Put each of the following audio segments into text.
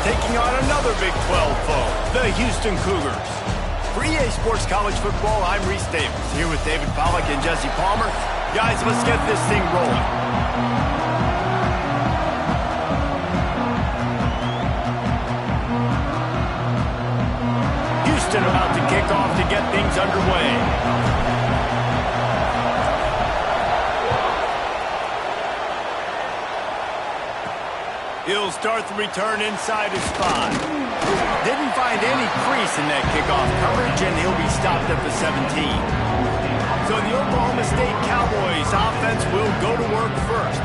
taking on another Big 12 foe, the Houston Cougars. For EA Sports College Football, I'm Reese Davis, here with David Pollack and Jesse Palmer. Guys, let's get this thing rolling. Houston about to kick off to get things underway. He'll start the return inside his spot. Didn't find any crease in that kickoff coverage, and he'll be stopped at the 17. So the Oklahoma State Cowboys offense will go to work first.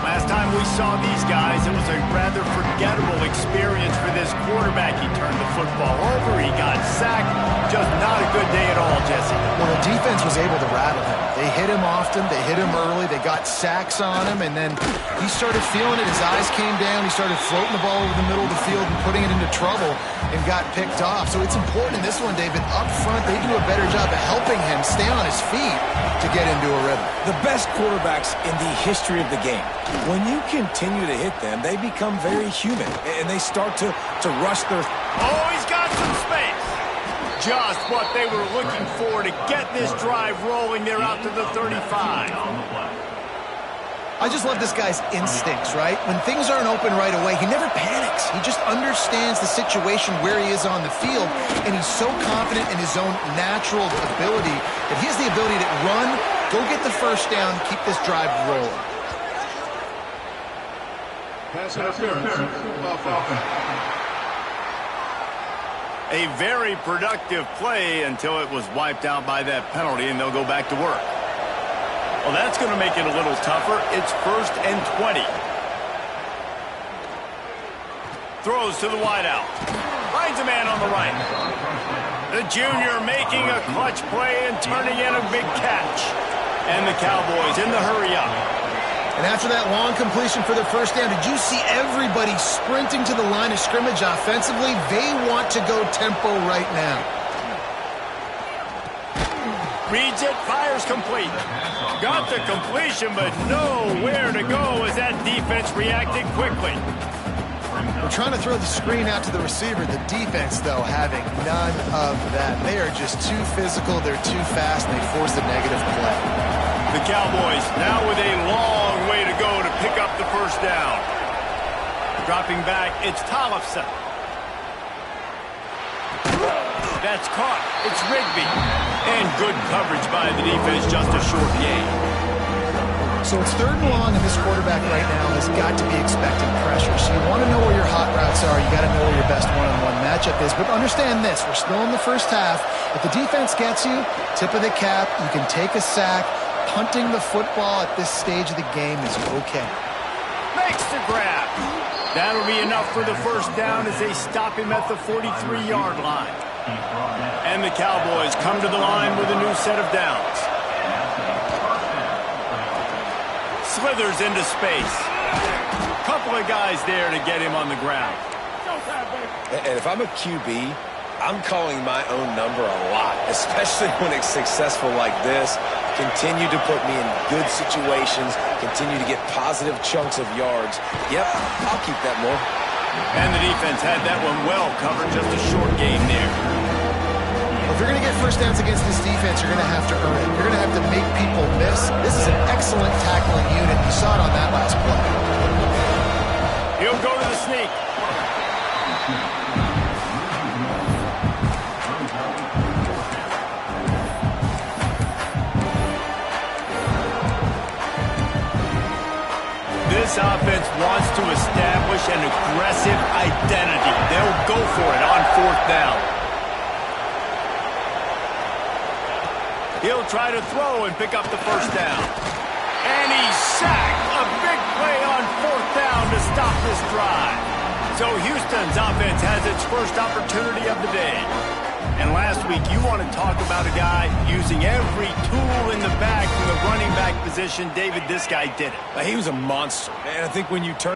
Last time we saw these guys, it was a rather forgettable experience for this quarterback. He turned the football over, he got sacked. Just not a good day at all, Jesse. Well, the defense was able to rattle him. They hit him often, they hit him early, they got sacks on him, and then he started feeling it. His eyes came down, he started floating the ball over the middle of the field and putting it into trouble and got picked off. So it's important in this one, David, up front, they do a better job of helping him stay on his feet to get into a rhythm. The best quarterbacks in the history of the game, when you continue to hit them, they become very human, and they start to rush their... Oh, he's got some space. Just what they were looking for to get this drive rolling. They're out to the 35. I just love this guy's instincts, right? When things aren't open right away, he never panics. He just understands the situation where he is on the field, and he's so confident in his own natural ability that he has the ability to run, go get the first down, keep this drive rolling. Pass interference. A very productive play until it was wiped out by that penalty, and they'll go back to work. Well, that's going to make it a little tougher. It's 1st and 20. Throws to the wideout. Finds a man on the right. The junior making a clutch play and turning in a big catch. And the Cowboys in the hurry up. And after that long completion for the first down, did you see everybody sprinting to the line of scrimmage offensively? They want to go tempo right now. Reads it, fires complete. Got the completion, but nowhere to go as that defense reacted quickly. We're trying to throw the screen out to the receiver. The defense, though, having none of that. They are just too physical, they're too fast, and they force a negative play. The Cowboys now with a long way to go to pick up the first down. Dropping back, it's Tollefson. That's caught. It's Rigby. And good coverage by the defense, just a short gain. So it's 3rd and long, and this quarterback right now has got to be expecting pressure. So you want to know where your hot routes are. You got to know where your best one-on-one matchup is. But understand this, we're still in the first half. If the defense gets you, tip of the cap, you can take a sack. Punting the football at this stage of the game is okay. Makes the grab. That'll be enough for the first down as they stop him at the 43-yard line. And the Cowboys come to the line with a new set of downs. Slithers into space. Couple of guys there to get him on the ground. And if I'm a QB, I'm calling my own number a lot, especially when it's successful like this. Continue to put me in good situations, continue to get positive chunks of yards. Yep, I'll keep that more. And the defense had that one well covered, just a short gain there. Well, if you're going to get first downs against this defense, you're going to have to earn it. You're going to have to make people miss. This is an excellent tackling unit. You saw it on that last play. He'll go to the sneak. This offense wants to establish an aggressive identity. They'll go for it on 4th down. He'll try to throw and pick up the first down. And he's sacked. A big play on 4th down to stop this drive. So Houston's offense has its first opportunity of the day. And last week, you want to talk about a guy using every tool in the bag from the running back position. David, this guy did it. He was a monster. And I think when you turn...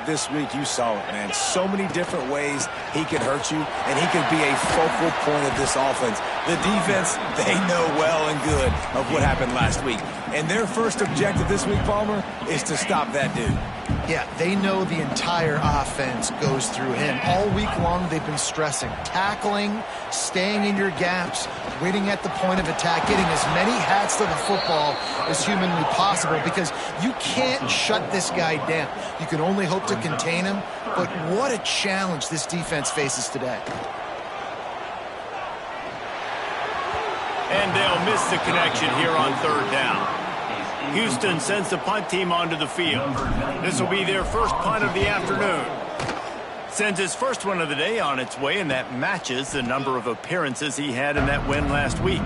this week, you saw it, man. So many different ways he could hurt you, and he could be a focal point of this offense. The defense, they know well and good of what happened last week. And their first objective this week, Palmer, is to stop that dude. Yeah, they know the entire offense goes through him. All week long, they've been stressing tackling, staying in your gaps, winning at the point of attack, getting as many hats to the football as humanly possible, because you can't shut this guy down. You can only hope to contain him, but what a challenge this defense faces today. And they'll miss the connection here on third down. Houston sends the punt team onto the field. This will be their first punt of the afternoon. Sends his first one of the day on its way, and that matches the number of appearances he had in that win last week.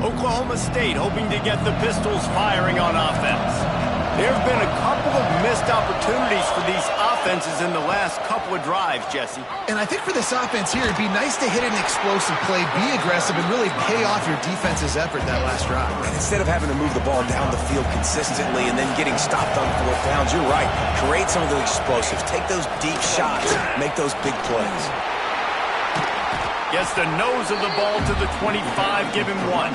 Oklahoma State hoping to get the Pistols firing on offense. There have been a couple of missed opportunities for these offenses in the last couple of drives, Jesse. And I think for this offense here, it'd be nice to hit an explosive play, be aggressive, and really pay off your defense's effort that last drive. And instead of having to move the ball down the field consistently and then getting stopped on fourth downs, you're right. Create some of the explosives. Take those deep shots. Make those big plays. Gets the nose of the ball to the 25, give him one.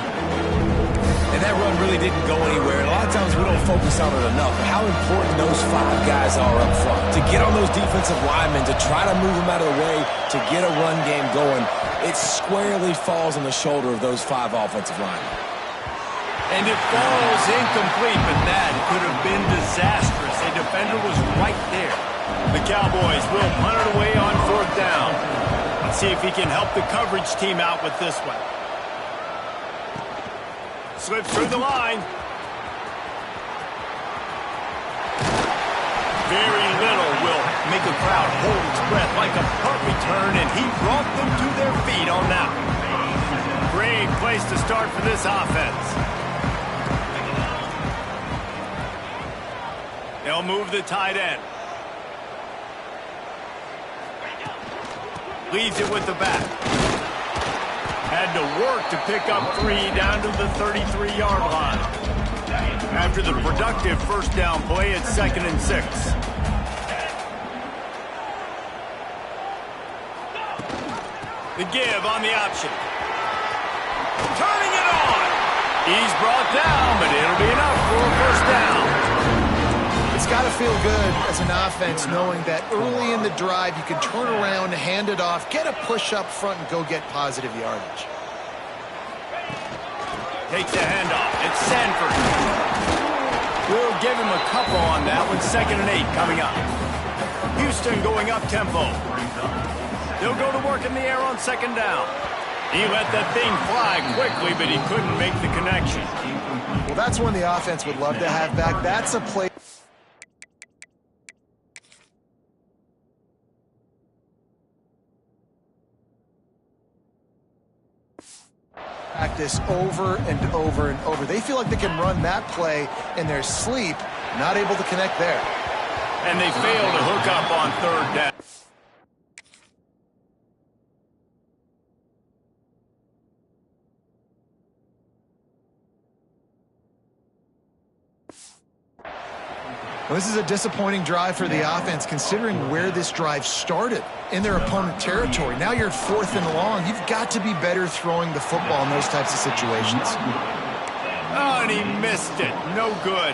And that run really didn't go anywhere. And a lot of times we don't focus on it enough. How important those 5 guys are up front. To get on those defensive linemen, to try to move them out of the way, to get a run game going, it squarely falls on the shoulder of those 5 offensive linemen. And it falls incomplete, but that could have been disastrous. A defender was right there. The Cowboys will punt it away on fourth down. Let's see if he can help the coverage team out with this one. Slips through the line. Very little will make a crowd hold its breath like a punt return, and he brought them to their feet on that one. Great place to start for this offense. They'll move the tight end. Leaves it with the back. Had to work to pick up 3 down to the 33-yard line. After the productive first down play, it's 2nd and 6. The give on the option. Turning it on. He's brought down, but it'll be enough for a first down. It's got to feel good as an offense knowing that early in the drive you can turn around, hand it off, get a push up front, and go get positive yardage. Takes the handoff. It's Sanford. We'll give him a couple on that one. 2nd and 8 coming up. Houston going up tempo. They'll go to work in the air on 2nd down. He let that thing fly quickly, but he couldn't make the connection. Well, that's one the offense would love to have back. That's a play. Practice over and over and over. They feel like they can run that play in their sleep, not able to connect there. And they fail to hook up on 3rd down. Well, this is a disappointing drive for the offense, considering where this drive started in their opponent territory. Now you're at 4th and long. You've got to be better throwing the football in those types of situations. Oh, and he missed it. No good.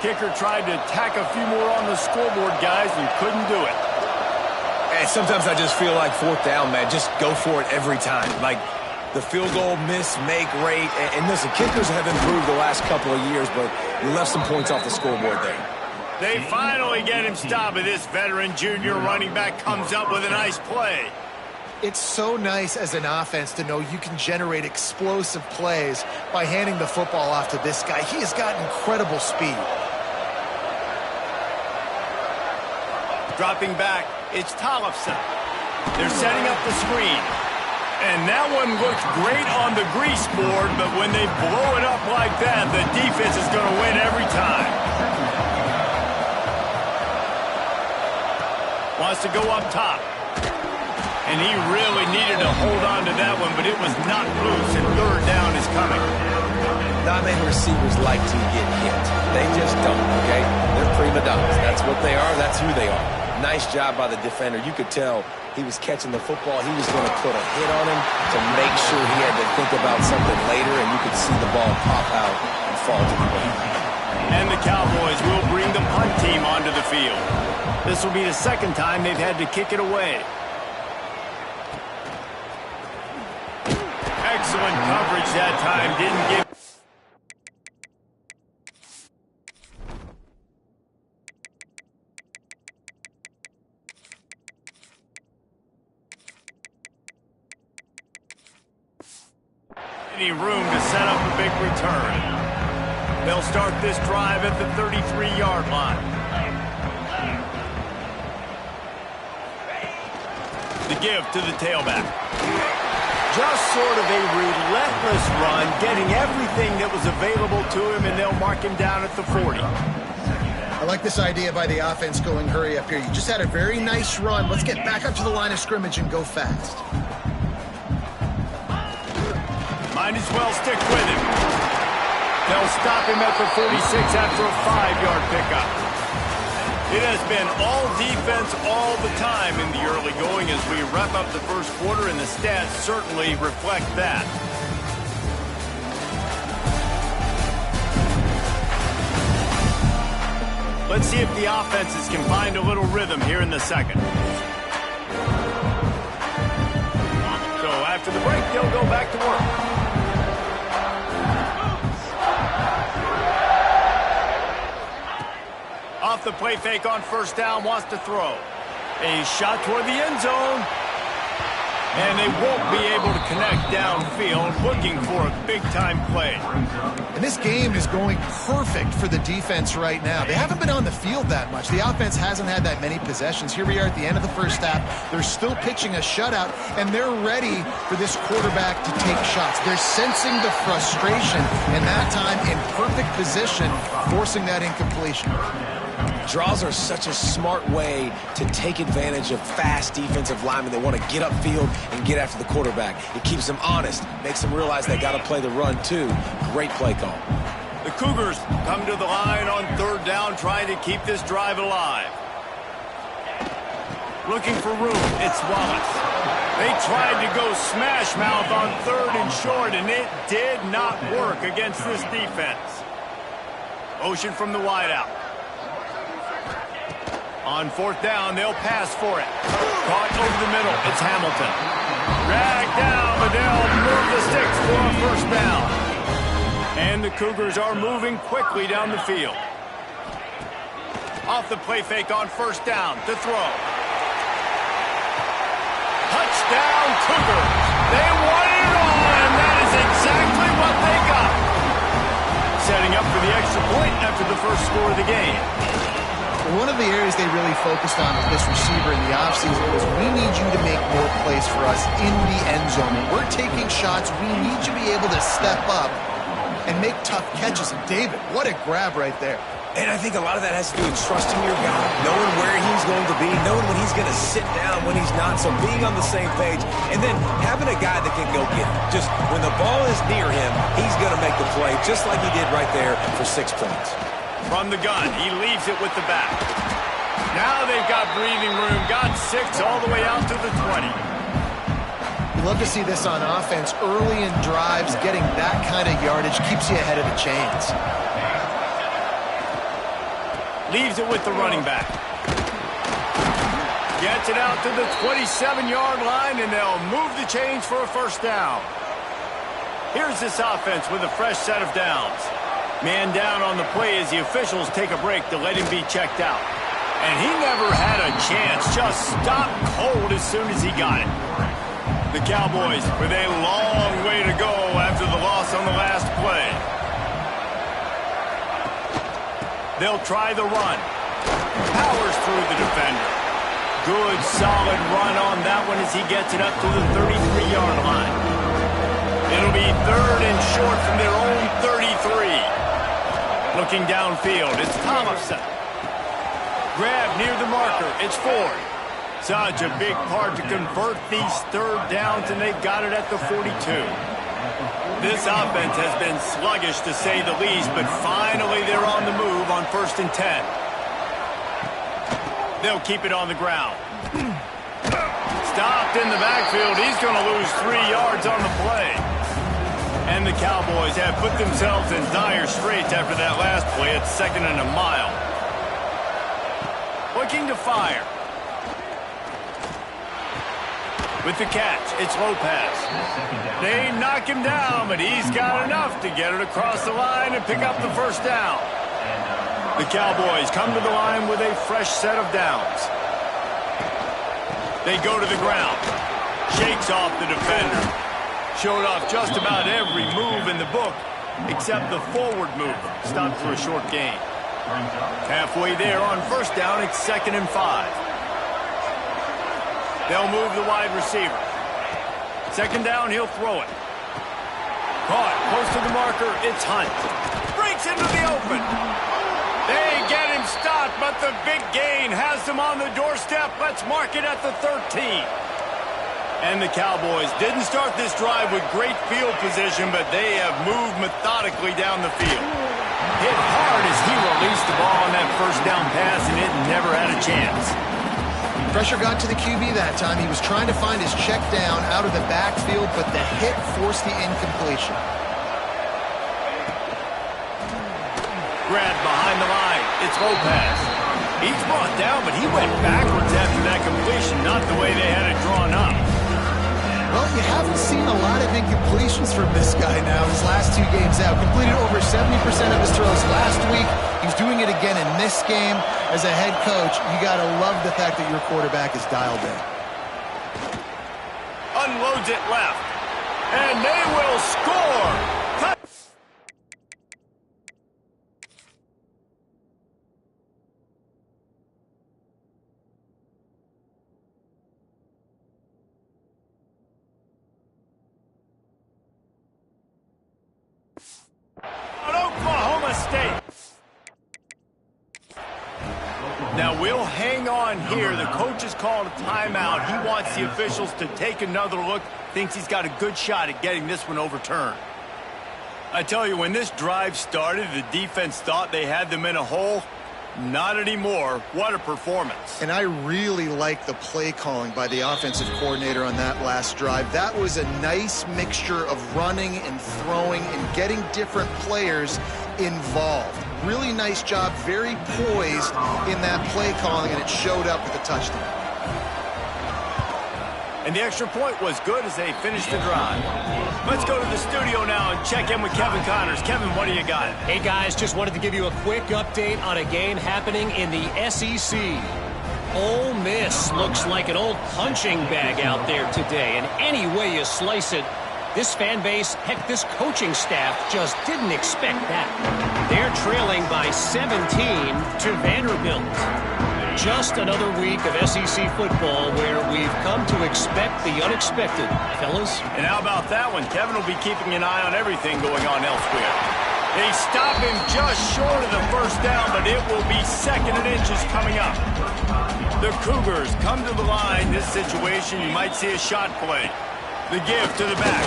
Kicker tried to tack a few more on the scoreboard, guys, and couldn't do it. And sometimes I just feel like 4th down, man. Just go for it every time. Like the field goal miss-make rate. And listen, kickers have improved the last couple of years, but you left some points off the scoreboard there. They finally get him stopped, but this veteran junior running back comes up with a nice play. It's so nice as an offense to know you can generate explosive plays by handing the football off to this guy. He has got incredible speed. Dropping back, it's Tollefson. They're setting up the screen. And that one looks great on the grease board, but when they blow it up like that, the defense is going to win every time. Wants to go up top. And he really needed to hold on to that one, but it was not loose, and third down is coming. Not many receivers like to get hit. They just don't, okay? They're prima donnas. That's what they are. That's who they are. Nice job by the defender. You could tell he was catching the football. He was going to put a hit on him to make sure he had to think about something later, and you could see the ball pop out and fall to the ground. And the Cowboys will bring the punt team onto the field. This will be the second time they've had to kick it away. Excellent coverage that time. Didn't give... any room to set up a big return. They'll start this drive at the 33-yard line. The give to the tailback. Just sort of a relentless run, getting everything that was available to him, and they'll mark him down at the 40. I like this idea by the offense going hurry up here. You just had a very nice run. Let's get back up to the line of scrimmage and go fast. Might as well stick with him. They'll stop him at the 46 after a 5-yard pickup. It has been all defense all the time in the early going as we wrap up the first quarter, and the stats certainly reflect that. Let's see if the offenses can find a little rhythm here in the second. So after the break, they'll go back to work. Off the play fake on first down, wants to throw. A shot toward the end zone. And they won't be able to connect downfield, looking for a big-time play. And this game is going perfect for the defense right now. They haven't been on the field that much. The offense hasn't had that many possessions. Here we are at the end of the first half. They're still pitching a shutout, and they're ready for this quarterback to take shots. They're sensing the frustration, and that time in perfect position, forcing that incompletion. Draws are such a smart way to take advantage of fast defensive linemen. They want to get upfield and get after the quarterback. It keeps them honest, makes them realize they got to play the run too. Great play call. The Cougars come to the line on third down, trying to keep this drive alive. Looking for room, it's Wallace. They tried to go smash mouth on third and short, and it did not work against this defense. Motion from the wideout. On fourth down, they'll pass for it. Caught over the middle. It's Hamilton. Dragged down, but they'll move the sticks for a first down. And the Cougars are moving quickly down the field. Off the play fake on first down to throw. Touchdown, Cougars. They wanted it all, and that is exactly what they got. Setting up for the extra point after the first score of the game. One of the areas they really focused on with this receiver in the offseason was we need you to make more plays for us in the end zone. When we're taking shots, we need you to be able to step up and make tough catches. And David, what a grab right there. And I think a lot of that has to do with trusting your guy, knowing where he's going to be, knowing when he's going to sit down, when he's not, so being on the same page, and then having a guy that can go get it. Just when the ball is near him, he's going to make the play, just like he did right there for 6 points. From the gun, he leaves it with the back. Now they've got breathing room, got 6 all the way out to the 20. You love to see this on offense. Early in drives, getting that kind of yardage keeps you ahead of the chains. Leaves it with the running back. Gets it out to the 27-yard line, and they'll move the chains for a first down. Here's this offense with a fresh set of downs. Man down on the play as the officials take a break to let him be checked out. And he never had a chance, just stopped cold as soon as he got it. The Cowboys with a long way to go after the loss on the last play. They'll try the run. Powers through the defender. Good, solid run on that one as he gets it up to the 33-yard line. It'll be third and short from their own 33. Looking downfield, it's Thomason. Grab near the marker, it's Ford. Such a big part to convert these third downs, and they've got it at the 42. This offense has been sluggish, to say the least, but finally they're on the move on 1st and 10. They'll keep it on the ground. Stopped in the backfield. He's going to lose 3 yards on the play. And the Cowboys have put themselves in dire straits after that last play at 2nd and a mile. Looking to fire. With the catch, it's Lopez. They knock him down, but he's got enough to get it across the line and pick up the 1st down. The Cowboys come to the line with a fresh set of downs. They go to the ground. Shakes off the defender. Showed off just about every move in the book, except the forward move. Stopped for a short gain. Halfway there on 1st down, it's 2nd and 5. They'll move the wide receiver. 2nd down, he'll throw it. Caught close to the marker, it's Hunt. Breaks into the open. They get him stopped, but the big gain has them on the doorstep. Let's mark it at the 13. And the Cowboys didn't start this drive with great field position, but they have moved methodically down the field. Hit hard as he released the ball on that 1st down pass, and it never had a chance. Pressure got to the QB that time. He was trying to find his check down out of the backfield, but the hit forced the incompletion. Grabbed behind the line. It's Lopez. He's brought down, but he went backwards after that completion, not the way they had it drawn up. Well, you haven't seen a lot of incompletions from this guy now. His last 2 games out, completed over 70% of his throws last week. He's doing it again in this game. As a head coach, you got to love the fact that your quarterback is dialed in. Unloads it left. And they will score. Oklahoma State. Now we'll hang on here. The coach has called a timeout. He wants the officials to take another look. Thinks he's got a good shot at getting this one overturned. I tell you, when this drive started, the defense thought they had them in a hole. Not anymore. What a performance. And I really like the play calling by the offensive coordinator on that last drive. That was a nice mixture of running and throwing and getting different players involved. Really nice job, very poised in that play calling, and it showed up with a touchdown. And the extra point was good as they finished the drive. Let's go to the studio now and check in with Kevin Connors. Kevin, what do you got? Hey, guys, just wanted to give you a quick update on a game happening in the SEC. Ole Miss looks like an old punching bag out there today, and any way you slice it, this fan base, heck, this coaching staff just didn't expect that. They're trailing by 17 to Vanderbilt. Just another week of SEC football where we've come to expect the unexpected, fellas. And how about that one? Kevin will be keeping an eye on everything going on elsewhere. They stop him just short of the 1st down, but it will be 2nd and inches coming up. The Cougars come to the line. This situation, you might see a shot play. The give to the back.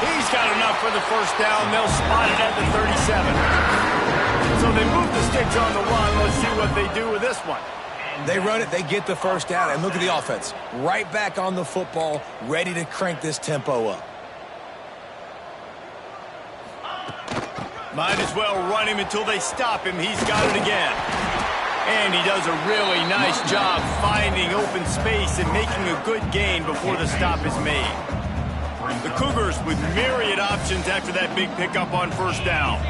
He's got enough for the 1st down. They'll spot it at the 37. So they move the sticks on the run. Let's see what they do with this one. They run it, they get the 1st down, and look at the offense. Right back on the football, ready to crank this tempo up. Might as well run him until they stop him. He's got it again. And he does a really nice job finding open space and making a good gain before the stop is made. The Cougars with myriad options after that big pickup on 1st down.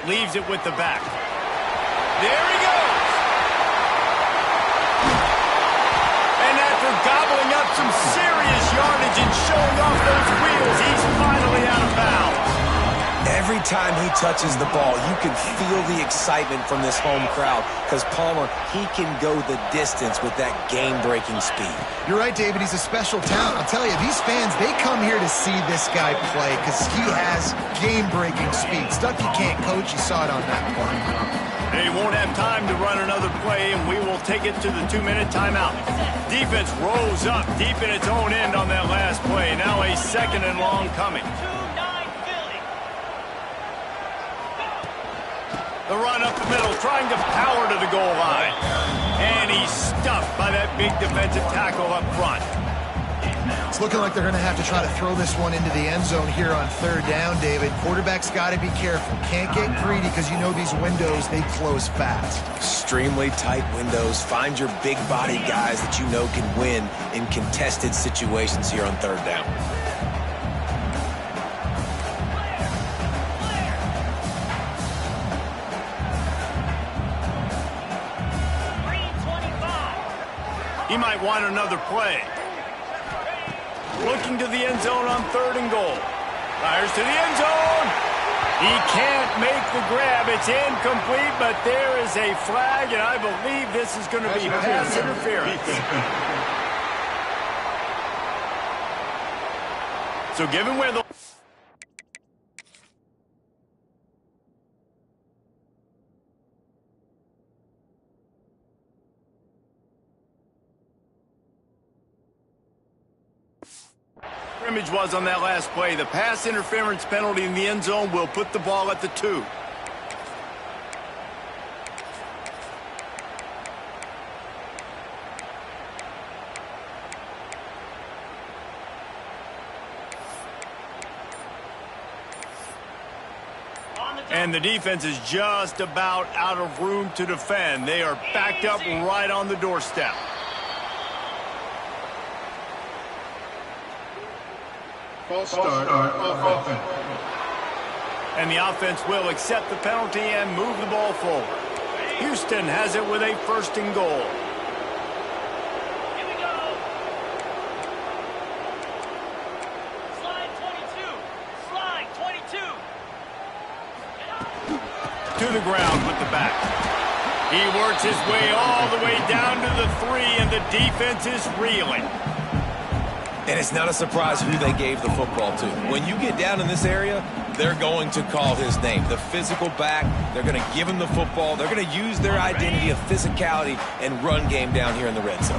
Leaves it with the back. There he goes. And after gobbling up some serious yardage and showing off those wheels, he's finally out of bounds. Every time he touches the ball, you can feel the excitement from this home crowd because Palmer, he can go the distance with that game-breaking speed. You're right, David. He's a special talent. I'll tell you, these fans, they come here to see this guy play because he has game-breaking speed. Stuff you can't coach. You saw it on that one. They won't have time to run another play, and we will take it to the 2-minute timeout. Defense rose up deep in its own end on that last play. Now a 2nd and long coming. The run up the middle, trying to power to the goal line. And he's stuffed by that big defensive tackle up front. It's looking like they're going to have to try to throw this one into the end zone here on 3rd down, David. Quarterback's got to be careful. Can't get greedy because you know these windows, they close fast. Extremely tight windows. Find your big body guys that you know can win in contested situations here on 3rd down. He might want another play. Looking to the end zone on 3rd and goal. Fires to the end zone. He can't make the grab. It's incomplete, but there is a flag, and I believe this is going to be pass interference. So given where the... scrimmage was on that last play, the pass interference penalty in the end zone will put the ball at the 2. And the defense is just about out of room to defend. They are backed up right on the doorstep. False start offense. And the offense will accept the penalty and move the ball forward. Houston has it with a 1st and goal. Here we go. Slide 22. Slide 22. To the ground with the back. He works his way all the way down to the 3, and the defense is reeling. And it's not a surprise who they gave the football to. When you get down in this area, they're going to call his name. The physical back, they're going to give him the football. They're going to use their identity of physicality and run game down here in the red zone.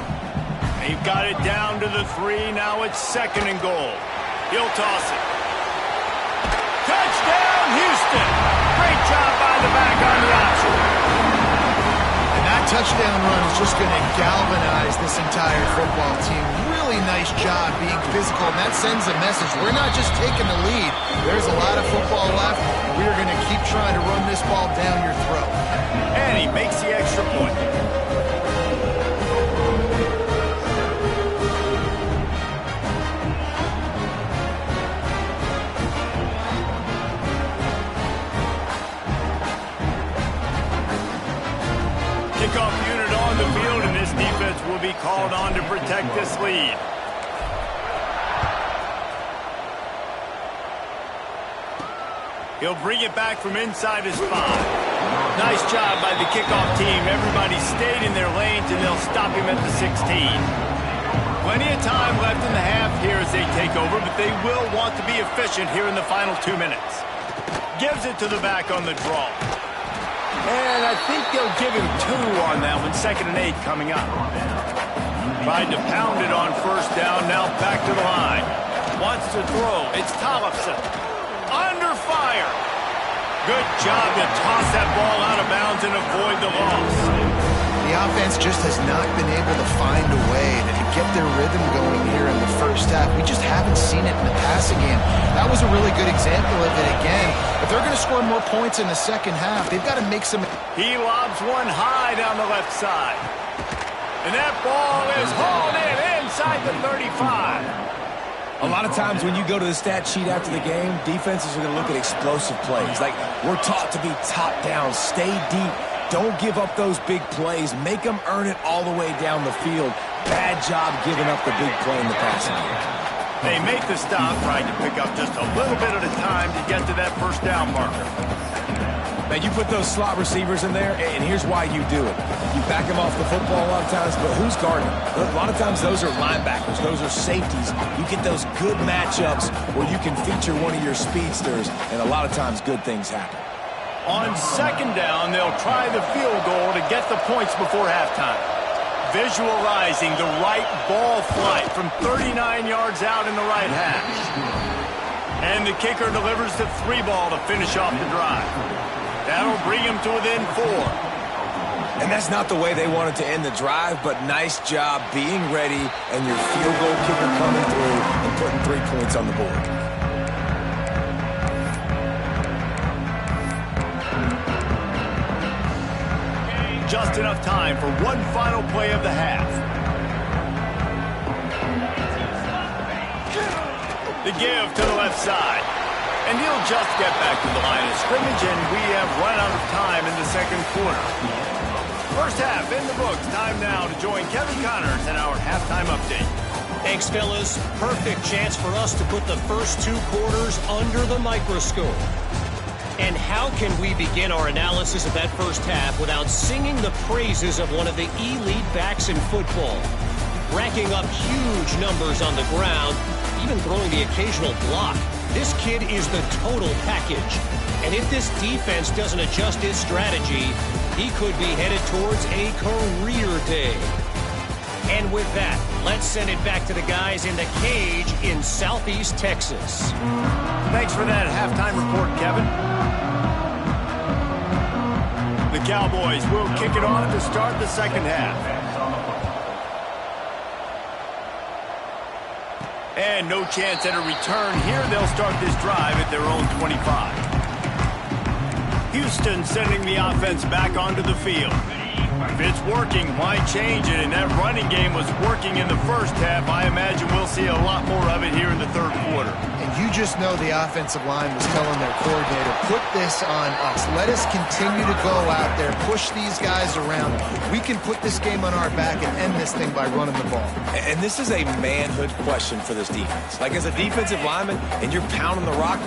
They've got it down to the 3. Now it's 2nd and goal. He'll toss it. Touchdown, Houston! Great job by the back on the option. And that touchdown run is just going to galvanize this entire football team. Really nice job being physical, and that sends a message. We're not just taking the lead. There's a lot of football left, and we are going to keep trying to run this ball down your throat. And he makes the extra point. Kickoff unit on the field, and this defense will be called on to protect this lead. He'll bring it back from inside his 5. Nice job by the kickoff team. Everybody stayed in their lanes, and they'll stop him at the 16. Plenty of time left in the half here as they take over, but they will want to be efficient here in the final 2 minutes. Gives it to the back on the draw. And I think they'll give him 2 on that one. 2nd and 8 coming up. Tried to pound it on 1st down. Now back to the line. Wants to throw. It's Tollefson. Under fire. Good job to toss that ball out of bounds and avoid the loss. The offense just has not been able to find a way to get their rhythm going here in the 1st half. We just haven't seen it in the passing game. That was a really good example of it again. If they're going to score more points in the 2nd half, they've got to make some... He lobs one high down the left side. And that ball is hauled in inside the 35. A lot of times when you go to the stat sheet after the game, defenses are going to look at explosive plays. Like, we're taught to be top down, stay deep, don't give up those big plays, make them earn it all the way down the field. Bad job giving up the big play in the passing game. They make the stop, trying to pick up just a little bit at a time to get to that 1st down marker. Now, you put those slot receivers in there, and here's why you do it. You back them off the football a lot of times, but who's guarding them? A lot of times those are linebackers. Those are safeties. You get those good matchups where you can feature one of your speedsters, and a lot of times good things happen. On second down, they'll try the field goal to get the points before halftime. Visualizing the right ball flight from 39 yards out in the right hash. And the kicker delivers the 3-ball to finish off the drive. That'll bring him to within 4. And that's not the way they wanted to end the drive, but nice job being ready and your field goal kicker coming through and putting 3 points on the board. Just enough time for one final play of the half. The give to the left side. And he'll just get back to the line of scrimmage, and we have run out of time in the second quarter. First half in the books. Time now to join Kevin Connors in our halftime update. Thanks, fellas. Perfect chance for us to put the first 2 quarters under the microscope. And how can we begin our analysis of that first half without singing the praises of one of the elite backs in football? Racking up huge numbers on the ground, even throwing the occasional block. This kid is the total package. And if this defense doesn't adjust his strategy, he could be headed towards a career day. And with that, let's send it back to the guys in the cage in Southeast Texas. Thanks for that halftime report, Kevin. The Cowboys will kick it off to start the second half. And no chance at a return here. They'll start this drive at their own 25. Houston sending the offense back onto the field. If it's working, why change it? And that running game was working in the first half. I imagine we'll see a lot more of it here in the third quarter. And you just know the offensive line was telling their coordinator, put this on us. Let us continue to go out there, push these guys around. We can put this game on our back and end this thing by running the ball. And this is a manhood question for this defense. Like, as a defensive lineman, and you're pounding the rock,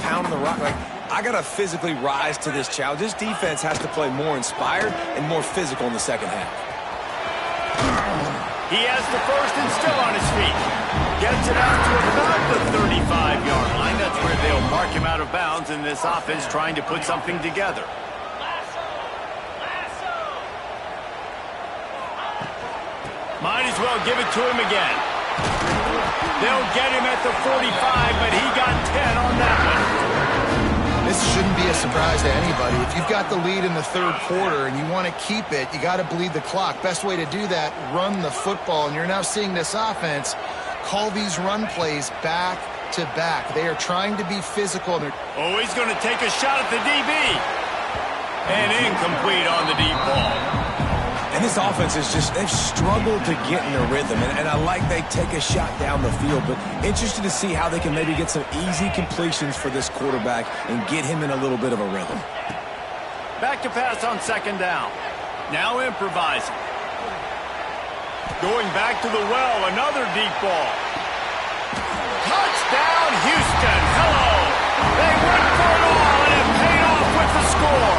like, I got to physically rise to this challenge. This defense has to play more inspired and more physical in the second half. He has the first and still on his feet. Gets it out to about the 35-yard line. That's where they'll mark him out of bounds in this offense trying to put something together. Might as well give it to him again. They'll get him at the 45, but he got 10 on that one. This shouldn't be a surprise to anybody. If you've got the lead in the third quarter and you want to keep it, you got to bleed the clock. Best way to do that, run the football. And you're now seeing this offense call these run plays back to back. They are trying to be physical. Oh, he's going to take a shot at the DB. And incomplete on the deep ball. And this offense is just, they've struggled to get in a rhythm. And I like they take a shot down the field, but interested to see how they can maybe get some easy completions for this quarterback and get him in a little bit of a rhythm. Back to pass on second down. Now improvising. Going back to the well, another deep ball. Touchdown, Houston. Hello. They went for it all, and it paid off with the score.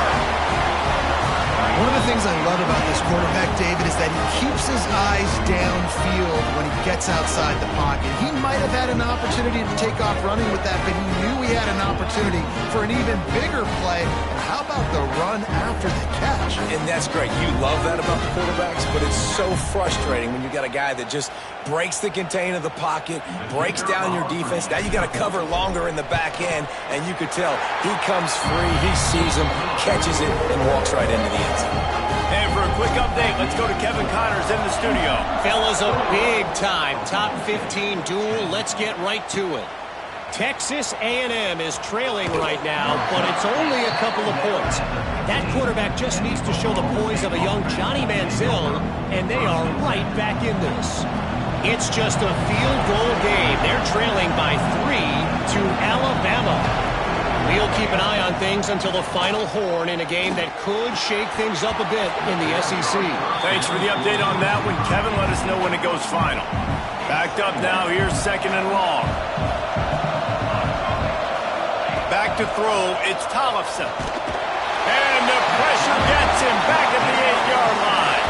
One of the things I love about this quarterback, David, is that he keeps his eyes downfield when he gets outside the pocket. He might have had an opportunity to take off running with that, but he knew he had an opportunity for an even bigger play. And how about the run after the catch? And that's great. You love that about the quarterbacks, but it's so frustrating when you got a guy that just breaks the contain of the pocket, breaks down your defense. Now you got to cover longer in the back end, and you could tell he comes free, he sees him, catches it, and walks right into the end zone. And for a quick update, let's go to Kevin Connors in the studio. Fellas, a big-time top 15 duel. Let's get right to it. Texas A&M is trailing right now, but it's only a couple of points. That quarterback just needs to show the poise of a young Johnny Manziel, and they are right back in this. It's just a field goal game. They're trailing by 3 to Alabama. We'll keep an eye on things until the final horn in a game that could shake things up a bit in the SEC. Thanks for the update on that one, Kevin. Let us know when it goes final. Backed up now. Here's second and long. Back to throw. It's Tollefson. And the pressure gets him back at the 8-yard line.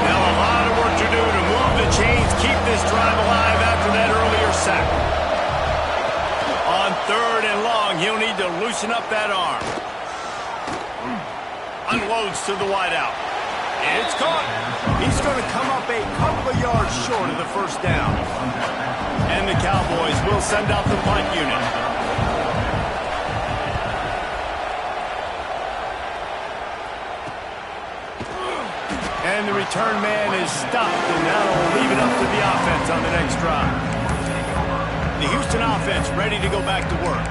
Now a lot of work to do to move the chains, keep this drive alive after that earlier sack. On third and long, he'll need to loosen up that arm. unloads to the wideout. It's caught. He's going to come up a couple of yards short of the first down. And the Cowboys will send out the punt unit. And the return man is stopped, and that'll leave it up to the offense on the next drive. The Houston offense ready to go back to work.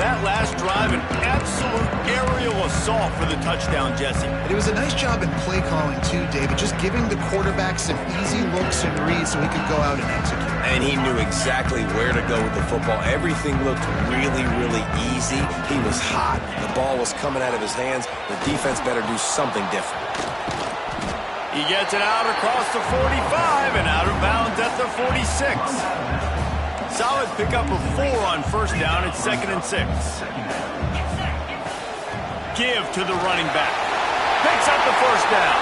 That last drive, an absolute aerial assault for the touchdown, Jesse. And it was a nice job in play calling, too, David, just giving the quarterback some easy looks and reads so he could go out and execute. And he knew exactly where to go with the football. Everything looked really, really easy. He was hot. The ball was coming out of his hands. The defense better do something different. He gets it out across the 45 and out of bounds at the 46. Solid pickup of 4 on first down at 2nd and 6. Give to the running back. Picks up the first down.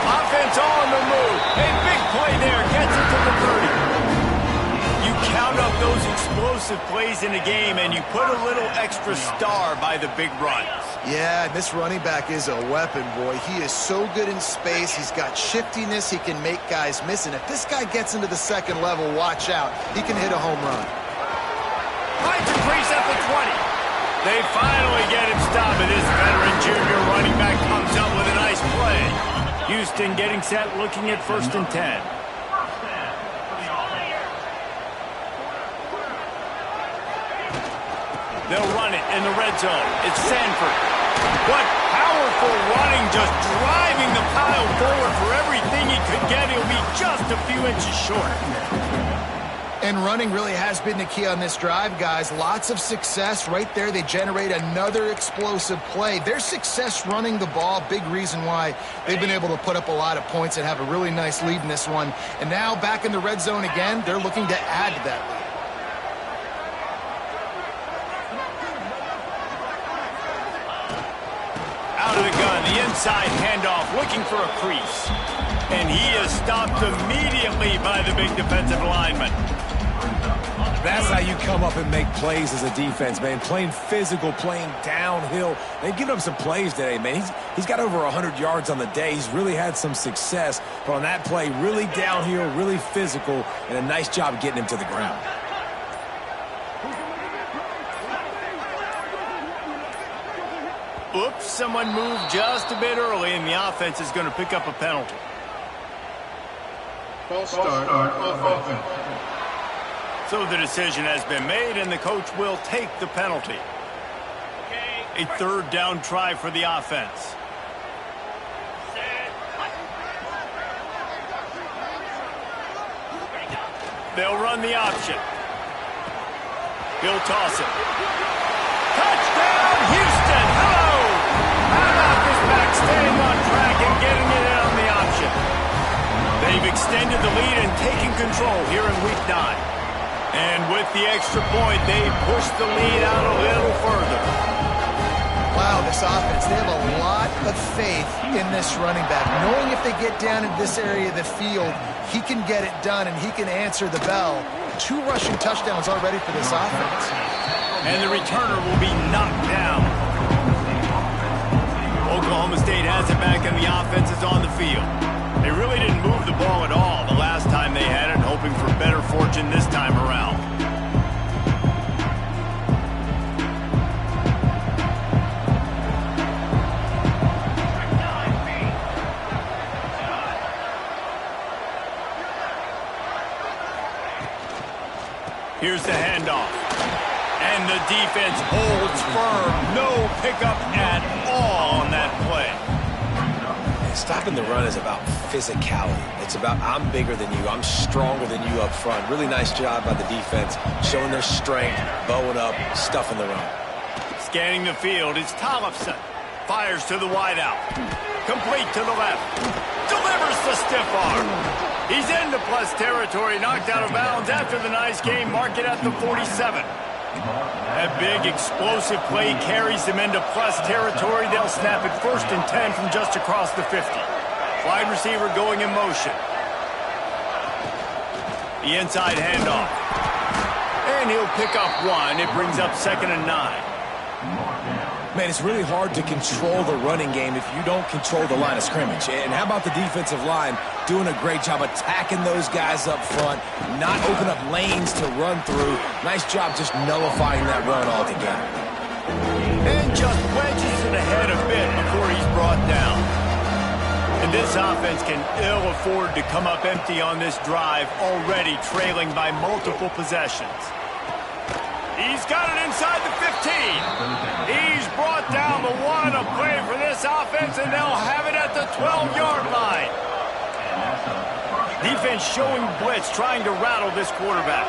Offense on the move. A big play there. Gets it to the 30. You count up those explosive plays in a game and you put a little extra star by the big runs. Yeah, this running back is a weapon, boy. He is so good in space. He's got shiftiness. He can make guys miss. And if this guy gets into the second level, watch out. He can hit a home run. Finds a crease at the 20. They finally get him stopped, and this veteran junior running back comes up with a nice play. Houston getting set, looking at 1st and 10. They'll run it in the red zone. It's Sanford. What powerful running, just driving the pile forward for everything he could get. He'll be just a few inches short. And running really has been the key on this drive, guys. Lots of success right there. They generate another explosive play. Their success running the ball, big reason why they've been able to put up a lot of points and have a really nice lead in this one. And now back in the red zone again, they're looking to add to that lead. Out of the gun, the inside handoff, looking for a crease. And he is stopped immediately by the big defensive lineman. That's how you come up and make plays as a defense, man. Playing physical, playing downhill. They've given up some plays today, man. He's got over 100 yards on the day. He's really had some success. But on that play, really downhill, really physical, and a nice job getting him to the ground. Oops, someone moved just a bit early, and the offense is going to pick up a penalty. False start on offense. So the decision has been made, and the coach will take the penalty. A 3rd down try for the offense. They'll run the option. He'll toss it. Touchdown, Houston! Hello! How about this back staying on track and getting it in on the option? They've extended the lead and taken control here in Week 9. And with the extra point, they push the lead out a little further. Wow, this offense, they have a lot of faith in this running back. Knowing if they get down in this area of the field, he can get it done and he can answer the bell. 2 rushing touchdowns already for this offense. And the returner will be knocked down. Oklahoma State has it back and the offense is on the field. They really didn't move the ball at all the last time they had it, hoping for better fortune this time around. Here's the handoff. And the defense holds firm. No pickup at all on that play. Stopping the run is about physicality. It's about I'm bigger than you. I'm stronger than you up front. Really nice job by the defense, showing their strength, bowing up, stuffing the run. Scanning the field, it's Tollefson. Fires to the wideout. Complete to the left. Delivers the stiff arm. He's into plus territory, knocked out of bounds after the nice game. Mark it at the 47. That big explosive play carries them into plus territory. They'll snap it 1st and 10 from just across the 50. Wide receiver going in motion. The inside handoff. And he'll pick up 1. It brings up 2nd and 9. Man, it's really hard to control the running game if you don't control the line of scrimmage. And how about the defensive line doing a great job attacking those guys up front, not open up lanes to run through. Nice job just nullifying that run altogether. And just wedges it ahead a bit before he's brought down. And this offense can ill afford to come up empty on this drive, already trailing by multiple possessions. He's got it inside the 15. He's brought down the one. A play for this offense, and they'll have it at the 12-yard line. Defense showing blitz, trying to rattle this quarterback.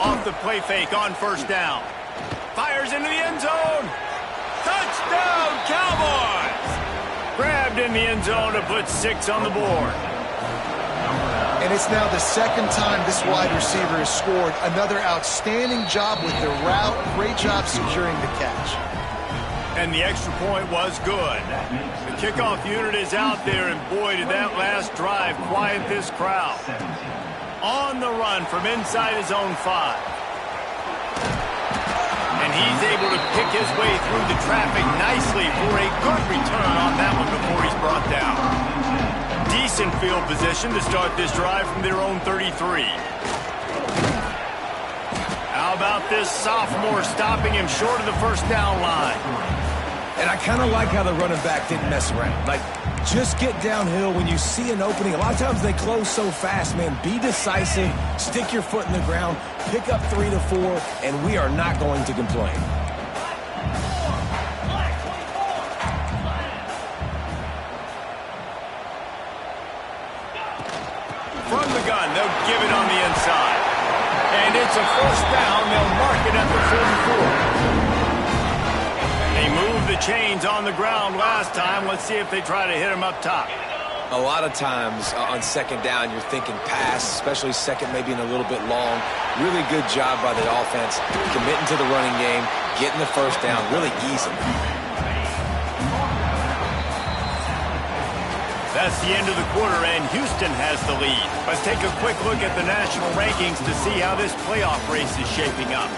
Off the play fake on first down. Fires into the end zone. Touchdown, Cowboys! Grabbed in the end zone to put 6 on the board. And it's now the second time this wide receiver has scored. Another outstanding job with the route. Great job securing the catch. And the extra point was good. The kickoff unit is out there, and boy, did that last drive quiet this crowd. On the run from inside his own 5. And he's able to pick his way through the traffic nicely for a good return on that one before he's brought down. Decent field position to start this drive from their own 33. How about this sophomore stopping him short of the first down line? And I kind of like how the running back didn't mess around. Like, just get downhill when you see an opening. A lot of times they close so fast, man. Be decisive, stick your foot in the ground, pick up 3 to 4, and we are not going to complain. From the gun, they'll give it on the inside. And it's a first down. They'll mark it at the 44. They moved the chains on the ground last time. Let's see if they try to hit him up top. A lot of times on second down, you're thinking pass, especially second maybe in a little bit long. Really good job by the offense, committing to the running game, getting the first down, really easy. That's the end of the quarter, and Houston has the lead. Let's take a quick look at the national rankings to see how this playoff race is shaping up.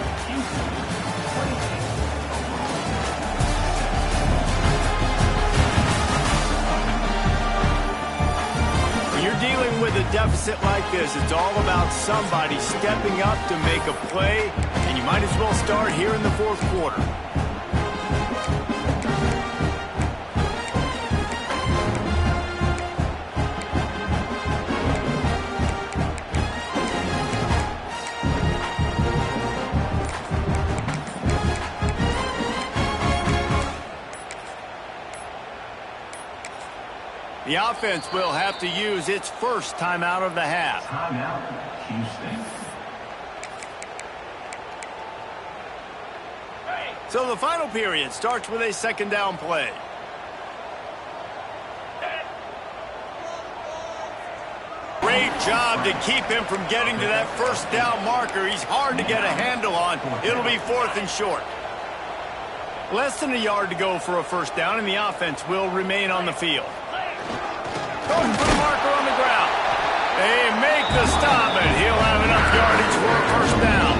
When you're dealing with a deficit like this, it's all about somebody stepping up to make a play, and you might as well start here in the fourth quarter. The offense will have to use its first timeout of the half. Timeout, Houston. So the final period starts with a second down play. Great job to keep him from getting to that first down marker. He's hard to get a handle on. It'll be 4th and short. Less than a yard to go for a first down, and the offense will remain on the field. Going for the marker on the ground. They make the stop, and he'll have enough yardage for a first down.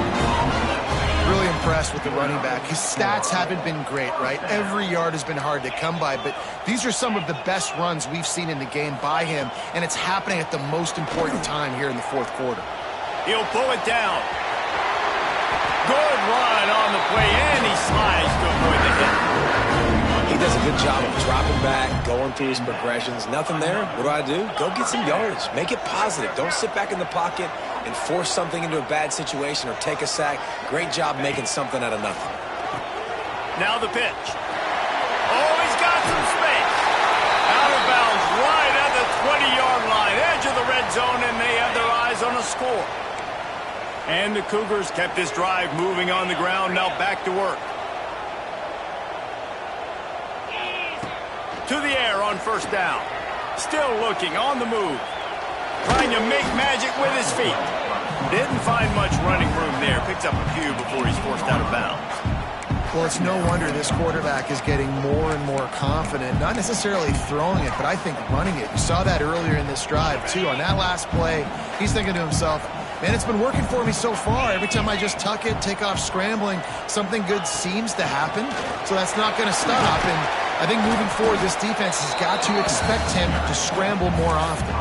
Really impressed with the running back. His stats haven't been great, right? Every yard has been hard to come by, but these are some of the best runs we've seen in the game by him, and it's happening at the most important time here in the fourth quarter. He'll pull it down. Good run on the play, and he slides to avoid the hit. He does a good job of dropping back, going through his progressions. Nothing there. What do? Go get some yardage. Make it positive. Don't sit back in the pocket and force something into a bad situation or take a sack. Great job making something out of nothing. Now the pitch. Oh, he's got some space. Out of bounds right at the 20-yard line, edge of the red zone, and they have their eyes on a score. And the Cougars kept this drive moving on the ground, now back to work. To the air on first down. Still looking, on the move. Trying to make magic with his feet. Didn't find much running room there. Picks up a few before he's forced out of bounds. Well, it's no wonder this quarterback is getting more and more confident. Not necessarily throwing it, but I think running it. You saw that earlier in this drive, too. On that last play, he's thinking to himself, Man, it's been working for me so far. Every time I just tuck it, take off scrambling, something good seems to happen. So that's not going to stop. And I think moving forward, this defense has got to expect him to scramble more often.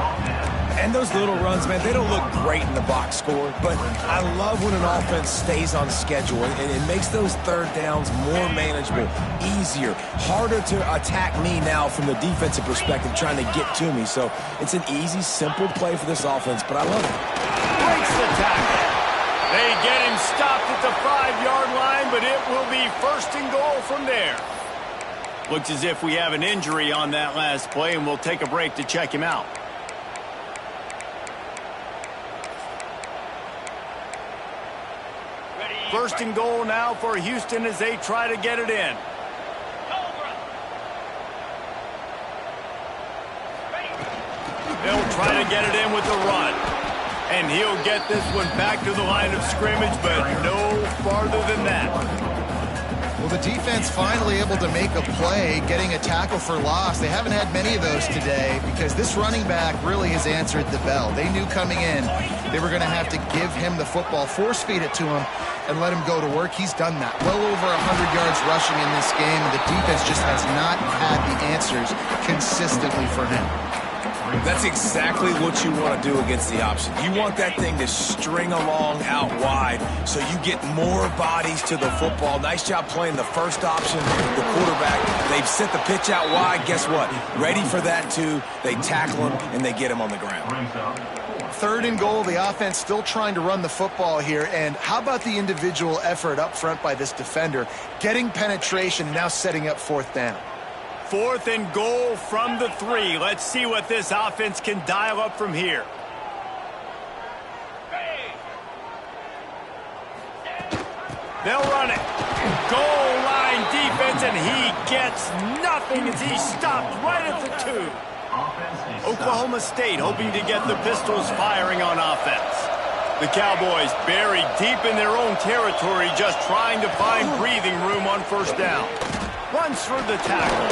And those little runs, man, they don't look great in the box score, but I love when an offense stays on schedule, and it makes those third downs more manageable, easier, harder to attack me now from the defensive perspective trying to get to me. So it's an easy, simple play for this offense, but I love it. Breaks the tackle. They get him stopped at the 5-yard line, but it will be 1st and goal from there. Looks as if we have an injury on that last play, and we'll take a break to check him out. First and goal now for Houston as they try to get it in. They'll try to get it in with the run. And he'll get this one back to the line of scrimmage, but no farther than that. Well, the defense finally able to make a play, getting a tackle for loss. They haven't had many of those today because this running back really has answered the bell. They knew coming in they were going to have to give him the football, force feed it to him, and let him go to work. He's done that. Well over 100 yards rushing in this game, and the defense just has not had the answers consistently for him. That's exactly what you want to do against the option. You want that thing to string along out wide so you get more bodies to the football. Nice job playing the first option, the quarterback. They've sent the pitch out wide. Guess what? Ready for that too. They tackle him and they get him on the ground. 3rd and goal, the offense still trying to run the football here. And how about the individual effort up front by this defender? Getting penetration, now setting up 4th down. 4th and goal from the 3. Let's see what this offense can dial up from here. They'll run it. Goal line defense, and he gets nothing as he's stopped right at the 2. Oklahoma State hoping to get the Pistols firing on offense. The Cowboys buried deep in their own territory, just trying to find breathing room on 1st down. Runs through the tackle.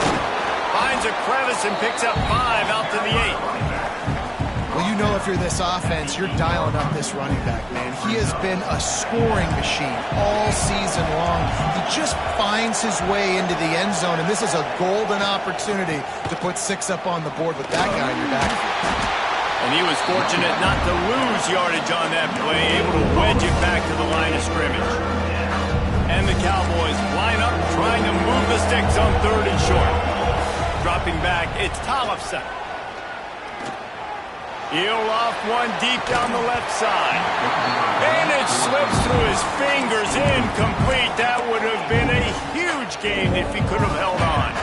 Finds a crevice and picks up 5 out to the 8. Well, you know if you're this offense, you're dialing up this running back, man. He has been a scoring machine all season long. He just finds his way into the end zone, and this is a golden opportunity to put 6 up on the board with that guy in your backfield. And he was fortunate not to lose yardage on that play, able to wedge it back to the line of scrimmage. And the Cowboys line up, trying to move the sticks on 3rd and short. Dropping back, it's Tollefson. He'll off one deep down the left side. And it slips through his fingers, incomplete. That would have been a huge game if he could have held on.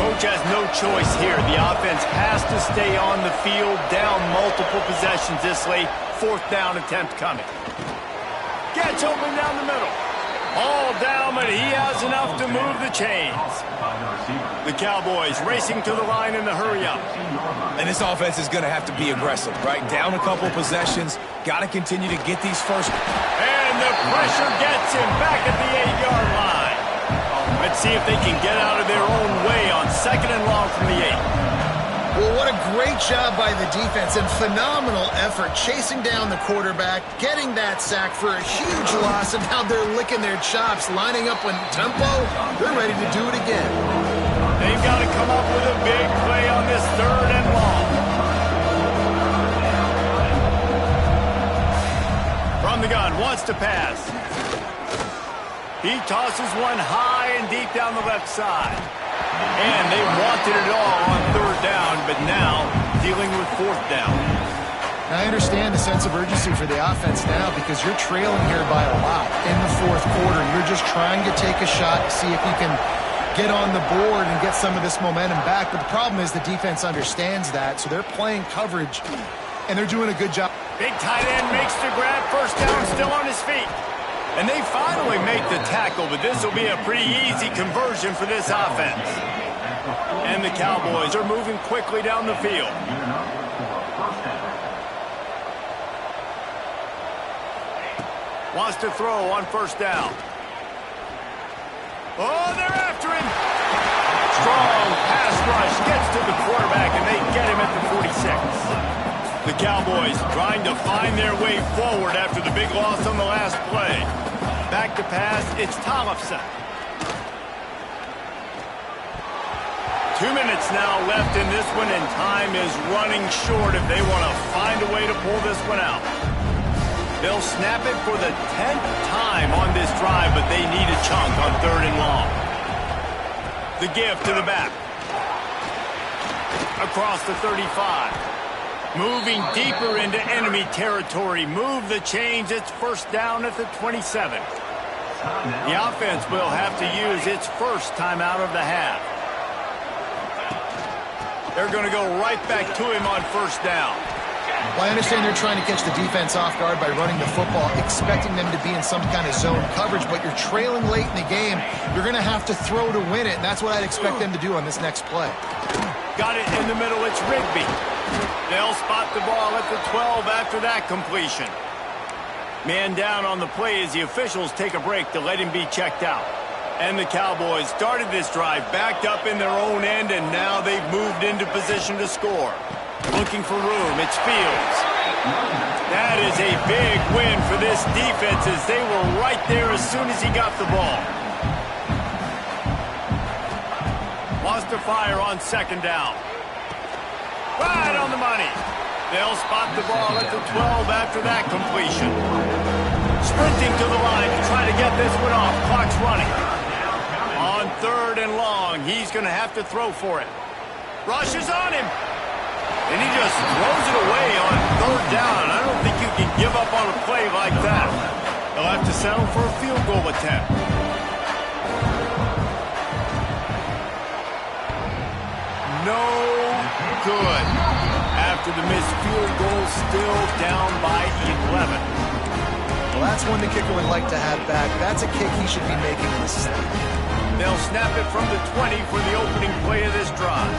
Coach has no choice here. The offense has to stay on the field, down multiple possessions this late. 4th down attempt coming. Gets open down the middle. All down, but he has enough to move the chains. The Cowboys racing to the line in the hurry-up. And this offense is going to have to be aggressive, right? Down a couple possessions. Got to continue to get these first. And the pressure gets him back at the 8-yard line. Let's see if they can get out of their own way on 2nd and long from the 8. Well, what a great job by the defense and phenomenal effort chasing down the quarterback, getting that sack for a huge loss, and now they're licking their chops, lining up in tempo. They're ready to do it again. They've got to come up with a big play on this 3rd and long. From the gun, wants to pass. He tosses one high and deep down the left side. And they wanted it all on 3rd down, but now dealing with 4th down. I understand the sense of urgency for the offense now because you're trailing here by a lot in the 4th quarter. You're just trying to take a shot to see if you can get on the board and get some of this momentum back. But the problem is the defense understands that, so they're playing coverage, and they're doing a good job. Big tight end makes the grab. 1st down, still on his feet. And they finally make the tackle, but this will be a pretty easy conversion for this offense. And the Cowboys are moving quickly down the field. Wants to throw on 1st down. Oh, they're after him. Strong pass rush gets to the quarterback, and they get him at the 46. The Cowboys trying to find their way forward after the big loss on the last play. Back to pass, it's Tollefson. 2 minutes now left in this one, and time is running short if they want to find a way to pull this one out. They'll snap it for the 10th time on this drive, but they need a chunk on 3rd and long. The give to the back. Across the 35. Moving deeper into enemy territory. Move the chains. It's first down at the 27. The offense will have to use its first timeout of the half. They're going to go right back to him on first down. Well, I understand they're trying to catch the defense off guard by running the football, expecting them to be in some kind of zone coverage, but you're trailing late in the game. You're going to have to throw to win it, and that's what I'd expect them to do on this next play. Got it in the middle. It's Rigby. They'll spot the ball at the 12 after that completion. Man down on the play as the officials take a break to let him be checked out. And the Cowboys started this drive backed up in their own end, and now they've moved into position to score. Looking for room, it's Fields. That is a big win for this defense as they were right there as soon as he got the ball. Lost to fire on 2nd down. Right on the money. They'll spot the ball at the 12 after that completion. Sprinting to the line to try to get this one off. Clock's running. On 3rd and long, he's going to have to throw for it. Rush is on him. And he just throws it away on 3rd down. I don't think you can give up on a play like that. They'll have to settle for a field goal attempt. No good. After the missed field goal, still down by 11. Well, that's one the kicker would like to have back. That's a kick he should be making in the snap. They'll snap it from the 20 for the opening play of this drive.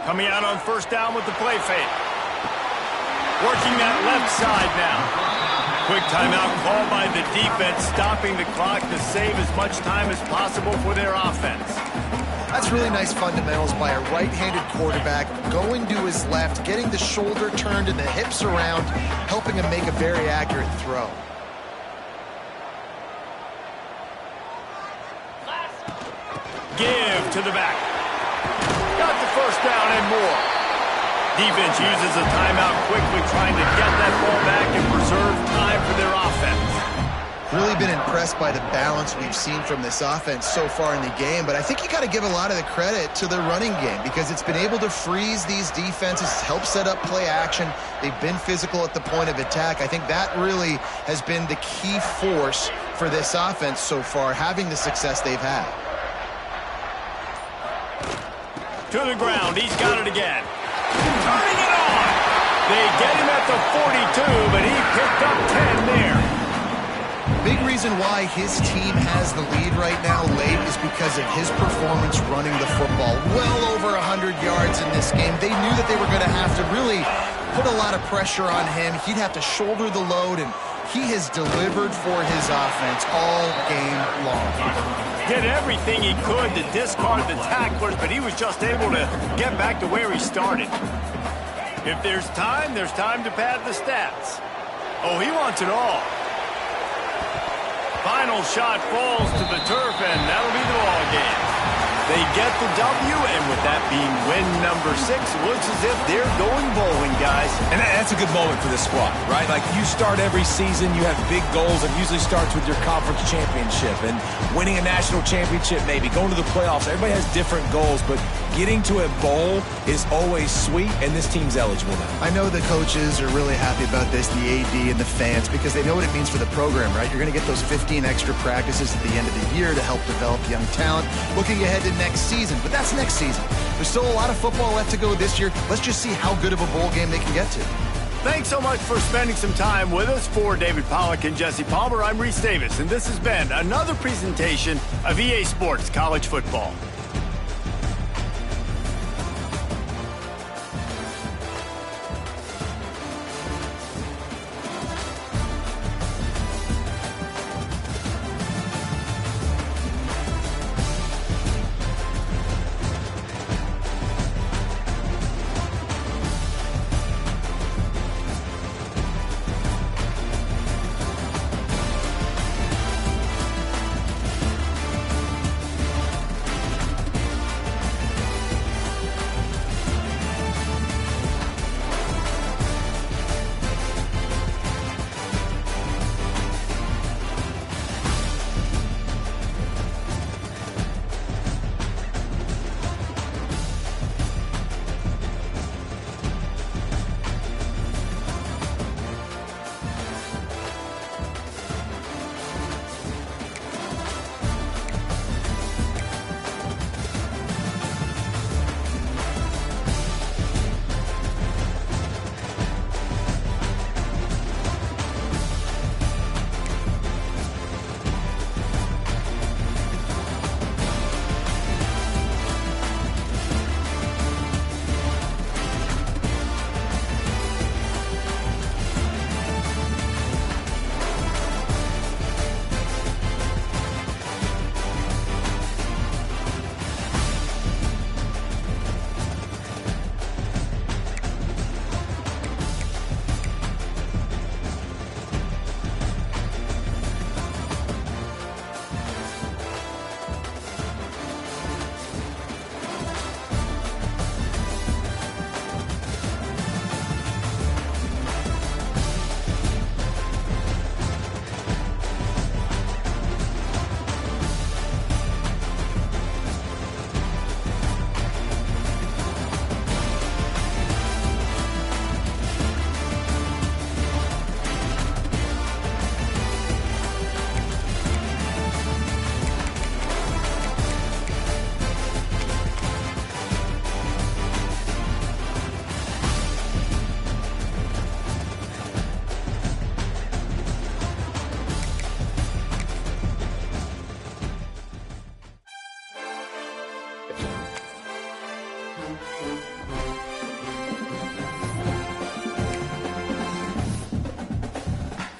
Coming out on first down with the play fake. Working that left side now. Quick timeout called by the defense, stopping the clock to save as much time as possible for their offense. That's really nice fundamentals by a right-handed quarterback, going to his left, getting the shoulder turned and the hips around, helping him make a very accurate throw. Give to the back. Got the first down and more. Defense uses a timeout quickly, trying to get that ball back and preserve time for their offense. Really been impressed by the balance we've seen from this offense so far in the game, but I think you got to give a lot of the credit to the running game because it's been able to freeze these defenses, help set up play action. They've been physical at the point of attack. I think that really has been the key force for this offense so far, having the success they've had. To the ground, he's got it again. Turning it on. They get him at the 42, but he picked up 10 there. Big reason why his team has the lead right now late is because of his performance running the football. Well over 100 yards in this game. They knew that they were going to have to really put a lot of pressure on him. He'd have to shoulder the load, and he has delivered for his offense all game long. Did everything he could to discard the tacklers, but he was just able to get back to where he started. If there's time to pad the stats. Oh, he wants it all. Final shot falls to the turf, and that'll be the ball game. They get the W, and with that being win number 6, looks as if they're going bowling, guys. And that's a good moment for this squad, right? Like, you start every season, you have big goals. It usually starts with your conference championship and winning a national championship, maybe going to the playoffs. Everybody has different goals, but getting to a bowl is always sweet, and this team's eligible now. I know the coaches are really happy about this, the AD and the fans, because they know what it means for the program, right? You're going to get those 15 extra practices at the end of the year to help develop young talent. Looking ahead to next season, but that's next season. There's still a lot of football left to go this year. Let's just see how good of a bowl game they can get to. Thanks so much for spending some time with us. For David Pollack and Jesse Palmer, I'm Reese Davis, and this has been another presentation of EA Sports College Football.